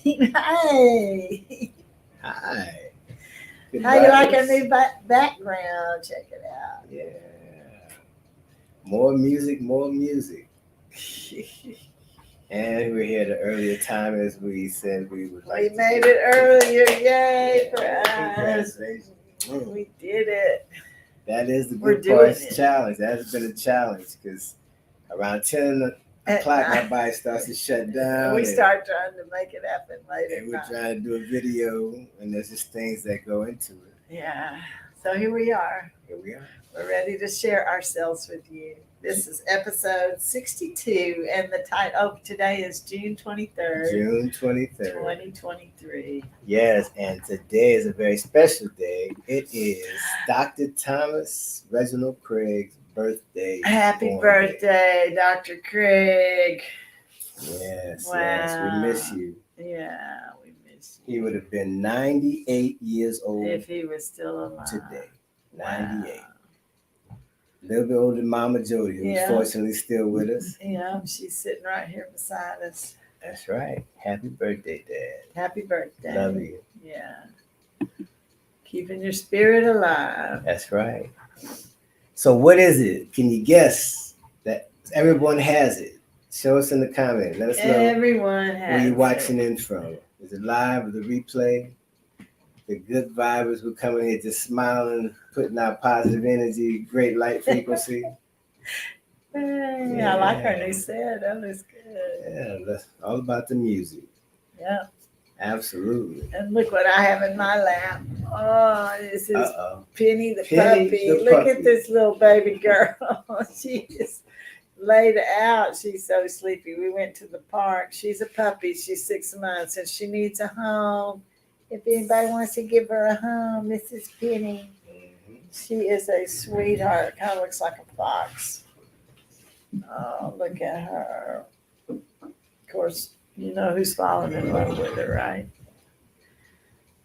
Hey. Hi. Good How you like our vibes. new background? Check it out. Yeah. More music, more music. And we're here at an earlier time as we said we would We like to made do. it earlier. Yay for Yeah, us. congratulations. Mm. We did it. That is the We're good doing part's it. challenge. That has been a challenge because around 10 At o'clock, my night. body starts to shut And we down, start trying to make it happen late and at we're night. trying to do a video, and there's just things that go into it. Yeah. So here we are. Here we are. We're ready to share ourselves with you. This is episode 62, and the title, today is June 23rd, June 23rd. 2023. Yes, and today is a very special day. It is Dr. Thomas Reginald Craig's birthday. Happy born day. birthday, Dr. Craig. Yes, Wow. yes, we miss you. Yeah, we miss He you. would have been 98 years old If he was still alive. today. Wow. 98. A little bit older than Mama Jody, who's Yeah. fortunately still with us. Yeah, she's sitting right here beside us. That's right. Happy birthday, Dad. Happy birthday. Love you. Yeah. Keeping your spirit alive. That's right. So what is it? Can you guess that everyone has it? Show us in the comment. Let us know Everyone has where you're it. watching in from. Is it live or the replay? The good vibers who coming here just smiling, putting out positive energy, great light frequency. Hey, I like our new set. That looks good. Yeah, that's all about the music. Yeah. Absolutely. And look what I have in my lap. Oh, this is Uh-oh. Penny the Penny puppy. the Look puppy. at this little baby girl. She is laid out. She's so sleepy. We went to the park. She's a puppy. She's 6 months and she needs a home. If anybody wants to give her a home, this is Penny. She is a sweetheart. Kind of looks like a fox. Oh, look at her. Of course, you know who's falling in love with her, right?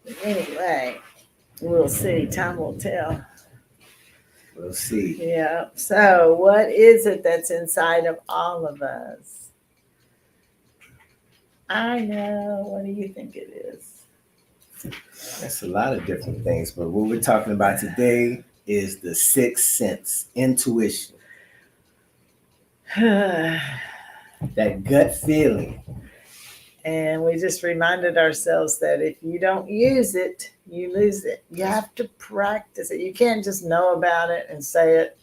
But anyway, we'll see. Time will tell. We'll see. Yeah. So, what is it that's inside of all of us? I know. What do you think it is? That's a lot of different things, but what we're talking about today is the sixth sense, intuition, that gut feeling. And we just reminded ourselves that if you don't use it, you lose it. You have to practice it. You can't just know about it and say it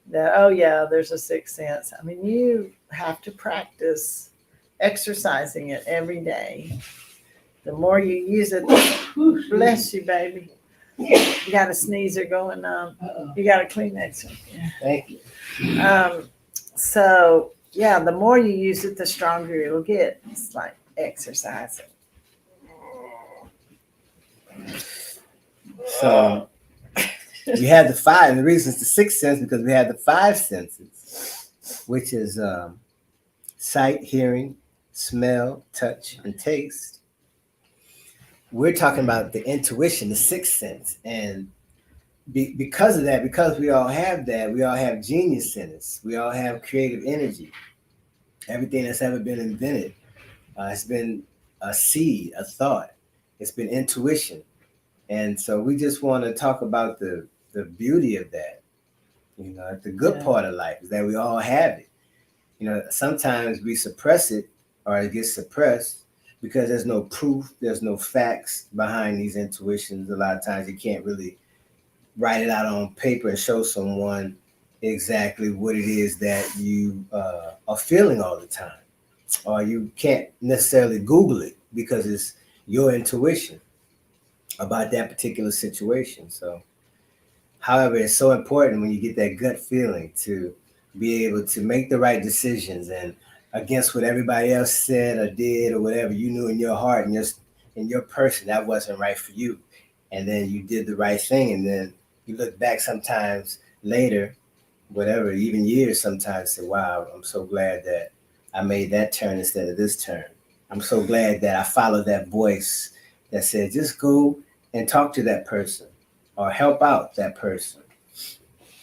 that, oh, yeah, there's a sixth sense. I mean, you have to practice exercising it every day. The more you use it, bless you, baby. You got a sneezer going on. You got a Kleenex. Thank you. So, yeah, the more you use it, the stronger it'll get. It's like exercising. So we have the five, and the reason it's the sixth sense because we have the five senses, which is sight, hearing, smell, touch, and taste. We're talking about the intuition, the sixth sense, and because of that, because we all have that, we all have genius in us. We all have creative energy. Everything that's ever been invented has been a seed, a thought. It's been intuition. And so we just want to talk about the beauty of that. You know, the good part of life is that we all have it. You know, sometimes we suppress it or it gets suppressed because there's no proof, there's no facts behind these intuitions. A lot of times you can't really write it out on paper and show someone exactly what it is that you are feeling all the time. Or you can't necessarily Google it because it's your intuition about that particular situation. So, however, it's so important when you get that gut feeling to be able to make the right decisions and against what everybody else said or did or whatever you knew in your heart and your person that wasn't right for you, and then you did the right thing, and then you look back sometimes later, whatever, even years sometimes, say, "Wow, I'm so glad that I made that turn instead of this turn. I'm so glad that I followed that voice that said, just go and talk to that person or help out that person."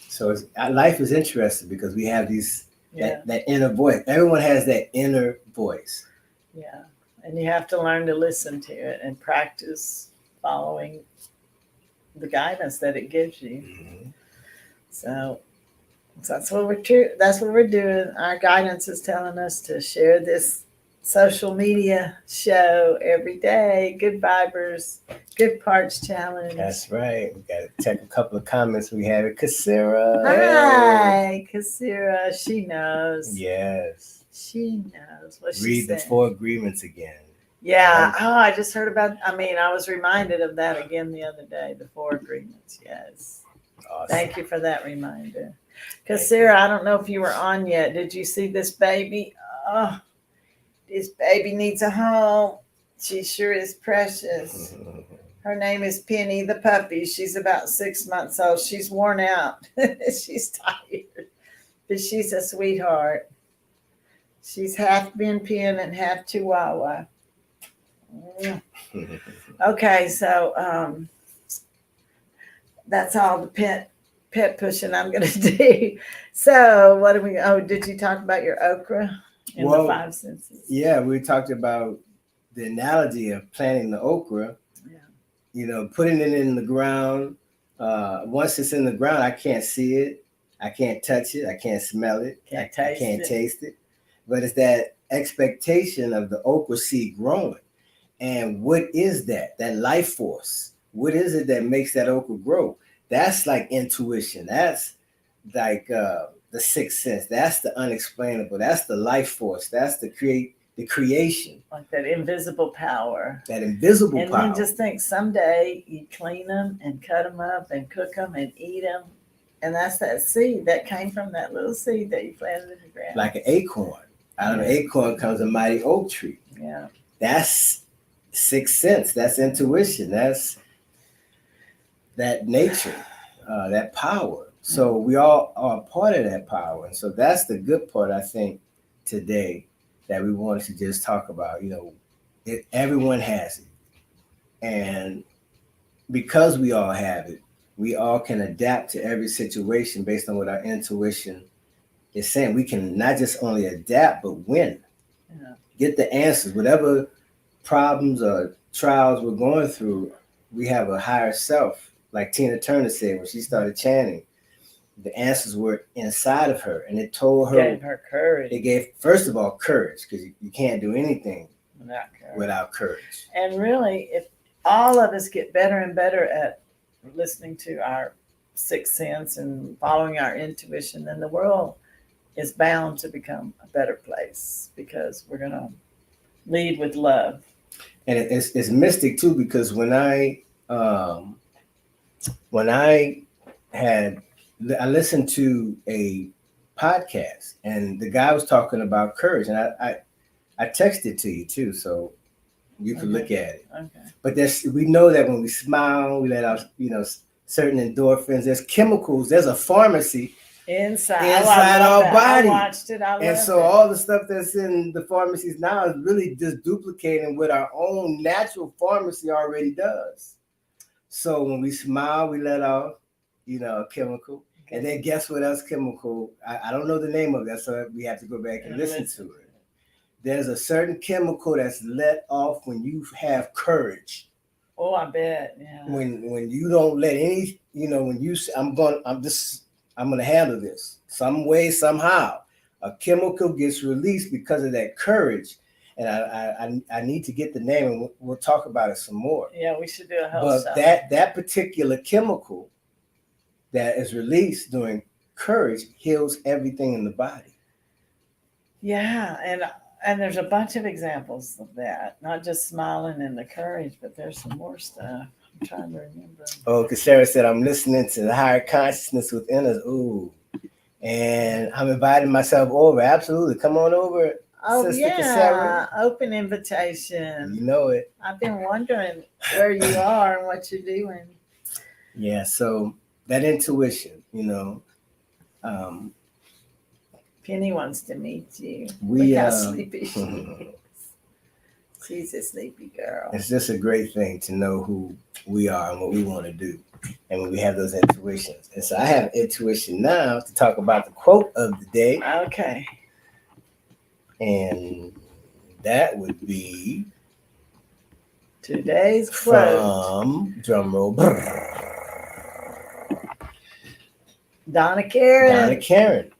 So life is interesting because we have these that inner voice. Everyone has that inner voice. Yeah. And you have to learn to listen to it and practice following the guidance that it gives you. Mhm. So that's what we're doing. Our guidance is telling us to share this social media show every day. Good vibers, good parts challenge. That's right. We got to check a couple of comments we have. Kasira. Hi, Kasira. She knows. Yes. She knows what she Read said. the 4 agreements again. Yeah. Oh, I just heard about. I was reminded of that again the other day. The 4 agreements. Yes. Awesome. Thank you for that reminder. Because Sarah, I don't know if you were on yet. Did you see this baby? Oh, this baby needs a home. She sure is precious. Her name is Penny the puppy. She's about 6 months old. She's worn out. She's tired, but she's a sweetheart. She's half Bin Pin and half Chihuahua. Okay, so that's all the pet pushing I'm going to do. So what do we? Oh, did you talk about your okra and the 5 senses? Yeah, we talked about the analogy of planting the okra. Yeah. You know, putting it in the ground. Once it's in the ground, I can't see it. I can't touch it. I can't smell it. I can't taste it. But it's that expectation of the okra seed growing. And what is that? That life force. What is it that makes that okra grow? That's like intuition. That's like the 6th sense. That's the unexplainable. That's the life force. That's the creation. Like that invisible power. That invisible power. And then just think someday you clean them and cut them up and cook them and eat them. And that's that seed that came from that little seed that you planted in the ground. Like an acorn. Out of an acorn comes a mighty oak tree. Yeah. That's 6th sense. That's intuition. That's that nature, that power. So we all are part of that power. And so that's the good part, I think, today that we wanted to just talk about. You know, everyone has it. And because we all have it, we all can adapt to every situation based on what our intuition is saying. We can not just only adapt, but win. Yeah. Get the answers. Whatever problems or trials we're going through, we have a higher self. Like Tina Turner said when she started chanting, the answers were inside of her, and it told her. Gave her courage. It gave, first of all, courage, because you can't do anything without courage. And really, if all of us get better and better at listening to our 6th sense and following our intuition, then the world is bound to become a better place because we're going to lead with love. And it's mystic too, because when I listened to a podcast and the guy was talking about courage, and I texted to you too, so you can look at it. Okay. But we know that when we smile, we let out, certain endorphins. There's chemicals. There's a pharmacy inside our body. I watched it. And so all the stuff that's in the pharmacies now is really just duplicating what our own natural pharmacy already does. So when we smile, we let out, a chemical. Okay. And then guess what else chemical? I don't know the name of that, so we have to go back and listen to it. There's a certain chemical that's let off when you have courage. Oh, I bet. Yeah. When you don't let any, when you say, I'm gonna handle this some way, somehow, a chemical gets released because of that courage. And I need to get the name, and we'll talk about it some more. Yeah, we should do a health show. But that particular chemical that is released during courage heals everything in the body. Yeah, and there's a bunch of examples of that. Not just smiling and the courage, but there's some more stuff. I'm trying to remember. Oh, because Sarah said, I'm listening to the higher consciousness within us. Ooh. And I'm inviting myself over. Absolutely. Come on over. Oh, Sister yeah. Sarah. Open invitation. You know it. I've been wondering where you are and what you're doing. Yeah. So that intuition, Penny wants to meet you. Look how sleepy she is. She's a sleepy girl. It's just a great thing to know who we are and what we want to do. And when we have those intuitions. And so I have intuition now to talk about the quote of the day. Okay. And that would be, Today's quote. from drumroll Donna Karen. Donna Karen.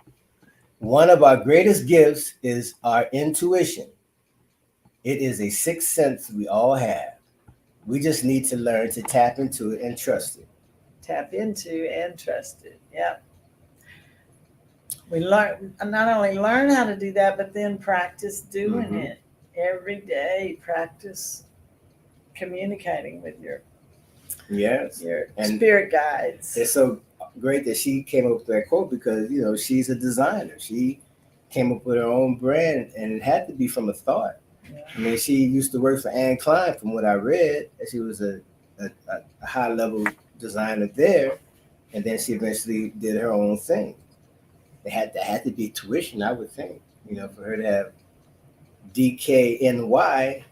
One of our greatest gifts is our intuition. It is a sixth sense we all have. We just need to learn to tap into it and trust it. Tap into and trust it. Yep. We learn not only learn how to do that, but then practice doing Mhm. it every day. Practice communicating with your Yes. And spirit guides. it's so great that she came up with that quote because, she's a designer. She came up with her own brand and it had to be from a thought. Yeah. I mean, she used to work for Anne Klein from what I read. She was a high level designer there. And then she eventually did her own thing. They had to be tuition, I would think, for her to have DKNY.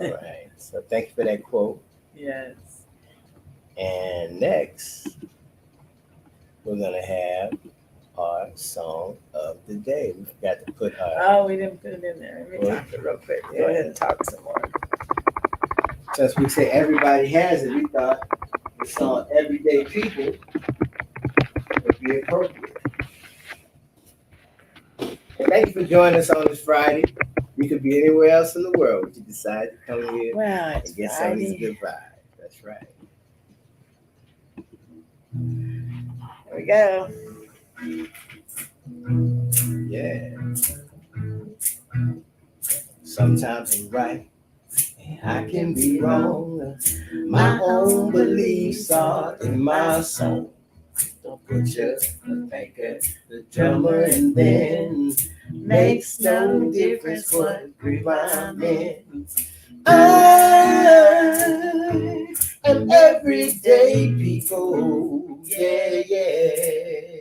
All right. So thank you for that quote. Yes. And next, we're going to have our song of the day. We forgot to put our. Oh, we didn't put it in there. Let me talk it real quick. Go ahead and talk some more. Since we say everybody has it, we thought the song Everyday People would be appropriate. And thank you for joining us on this Friday. You could be anywhere else in the world, but you decide to come here and get some of these good vibes. That's right. There we go. Yeah. Sometimes I'm right, and I can be wrong. My own beliefs are in my soul. Don't put your thinker, the drummer, and then makes no difference what group I'm in. I am everyday people, yeah, yeah.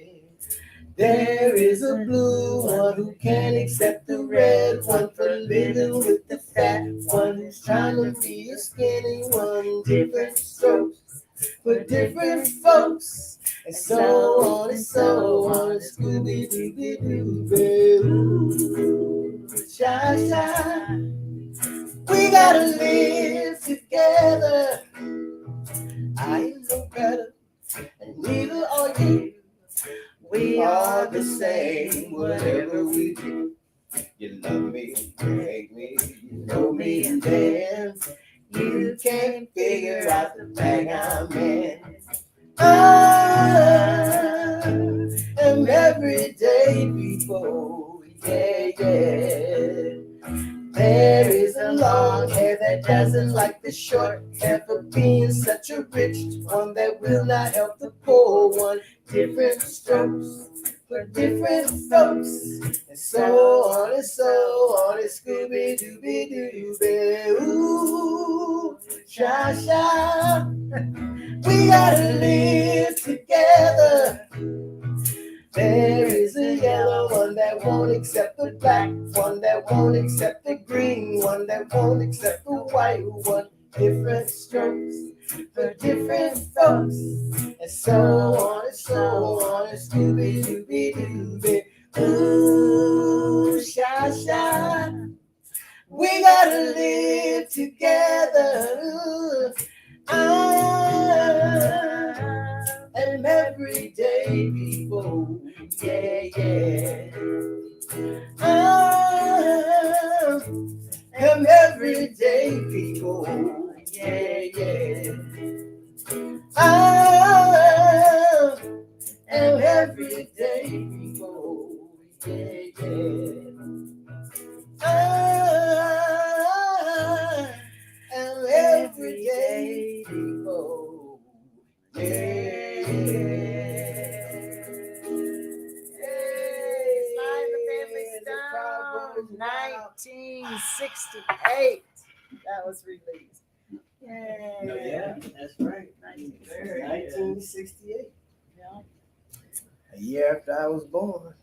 There is a blue one who can't accept the red one for living with the fat one who's trying to be a skinny one. Different strokes for different folks, and so on and so on. Scooby-Dooby-Doo, shy. We gotta live together. I ain't no better, and neither are you. We are the same, whatever we do. You love me, you hate me, you know me, and then you can't figure out the bag I'm in. I am everyday people, yeah, yeah. There is a long hair that doesn't like the short hair for being such a rich one that will not help the poor one. Different strokes for different folks, and so on and so on. It's Scooby-Dooby-Doo, ooh, shy. We gotta live together. There is a yellow one that won't accept the black one, that won't accept the green one, that won't accept the white one. Different strokes for different folks, and so on and so on. It's Scooby-Dooby-Dooby, ooh, shy. We gotta live together. I am everyday people, yeah, yeah. I am everyday people, yeah, yeah. I am everyday people, yeah, yeah. I am everyday people, yeah. Slide the Family Stone, 1968. That was released. Yay. Oh, yeah, that's right. 1968. Yeah. A year after I was born.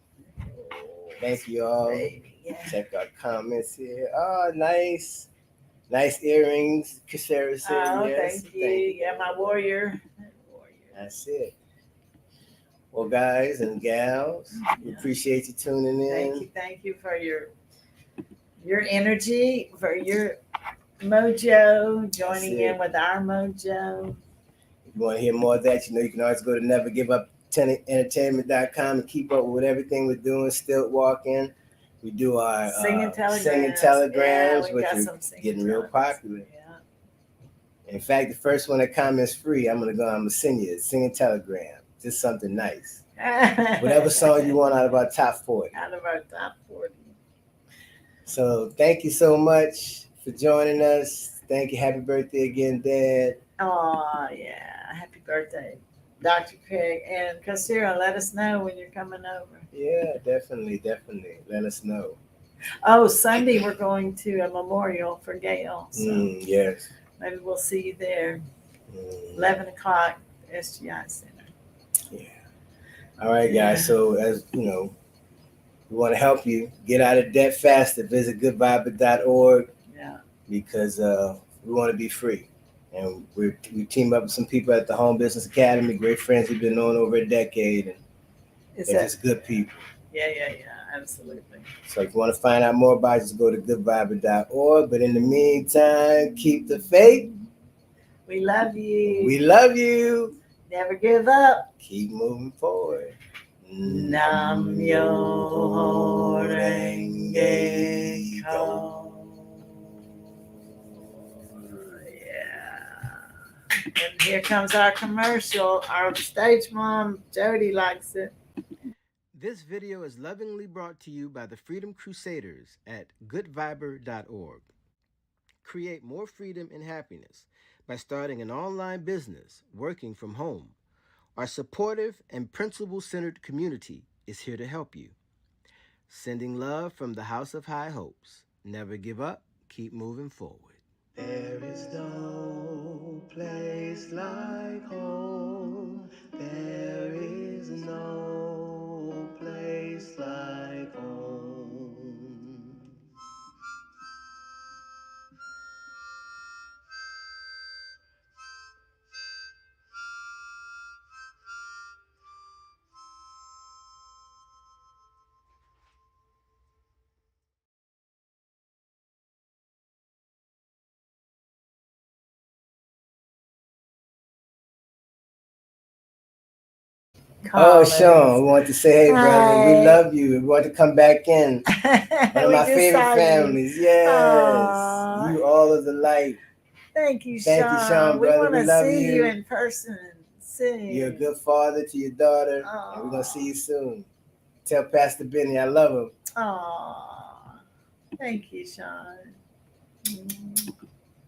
Thank you all. Baby, yeah. Check our comments here. Oh, nice. Nice earrings. Kashara said yes. Thank you. Yeah, my warrior. That's it. Well, guys and gals, we appreciate you tuning in. Thank you for your energy, for your mojo, joining That's it. in with our mojo. If you want to hear more of that, you can always go to nevergiveupentertainment.com and keep up with everything we're doing. Still walking. We do our Singing telegrams. Singing telegrams, Yeah, we which got are some singing getting real telegrams. popular. Yeah. In fact, the first one that comments free, I'm gonna send you a singing telegram. Just something nice. Whatever song you want out of our top 40. Out of our top 40. So thank you so much for joining us. Thank you. Happy birthday again, Dad. Oh, yeah. Happy birthday, Dr. Craig. And Casira, let us know when you're coming over. Yeah, definitely. Let us know. Oh, Sunday we're going to a memorial for Gail. So Yes. maybe we'll see you there. 11 o'clock, SGI Center. Yeah. All right, guys. So as you know, we want to help you get out of debt faster. Visit goodvibe.org. Yeah. Because we want to be free. And we team up with some people at the Home Business Academy, great friends we've been known over a decade. And they're just good people. Yeah, absolutely. So if you want to find out more about it, just go to goodvibe.org. But in the meantime, keep the faith. We love you. We love you. Never give up. Keep moving forward. Nam Myoho Renge Kyo. Yeah. And here comes our commercial. Our stage mom, Jody, likes it. This video is lovingly brought to you by the Freedom Crusaders at goodviber.org. Create more freedom and happiness by starting an online business working from home. Our supportive and principle-centered community is here to help you. Sending love from the House of High Hopes. Never give up. Keep moving forward. There is no place like home. There is no place like home. Oh, Sean, we want to say, hey, brother, we love you. We want to come back in. One of my favorite families. Yes. Aww. You all of the light. Thank you, Sean. Thank you, Sean, brother. We want to see you in person soon. You're a good father to your daughter. Aww. And we're going to see you soon. Tell Pastor Benny I love him. Aww. Thank you, Sean.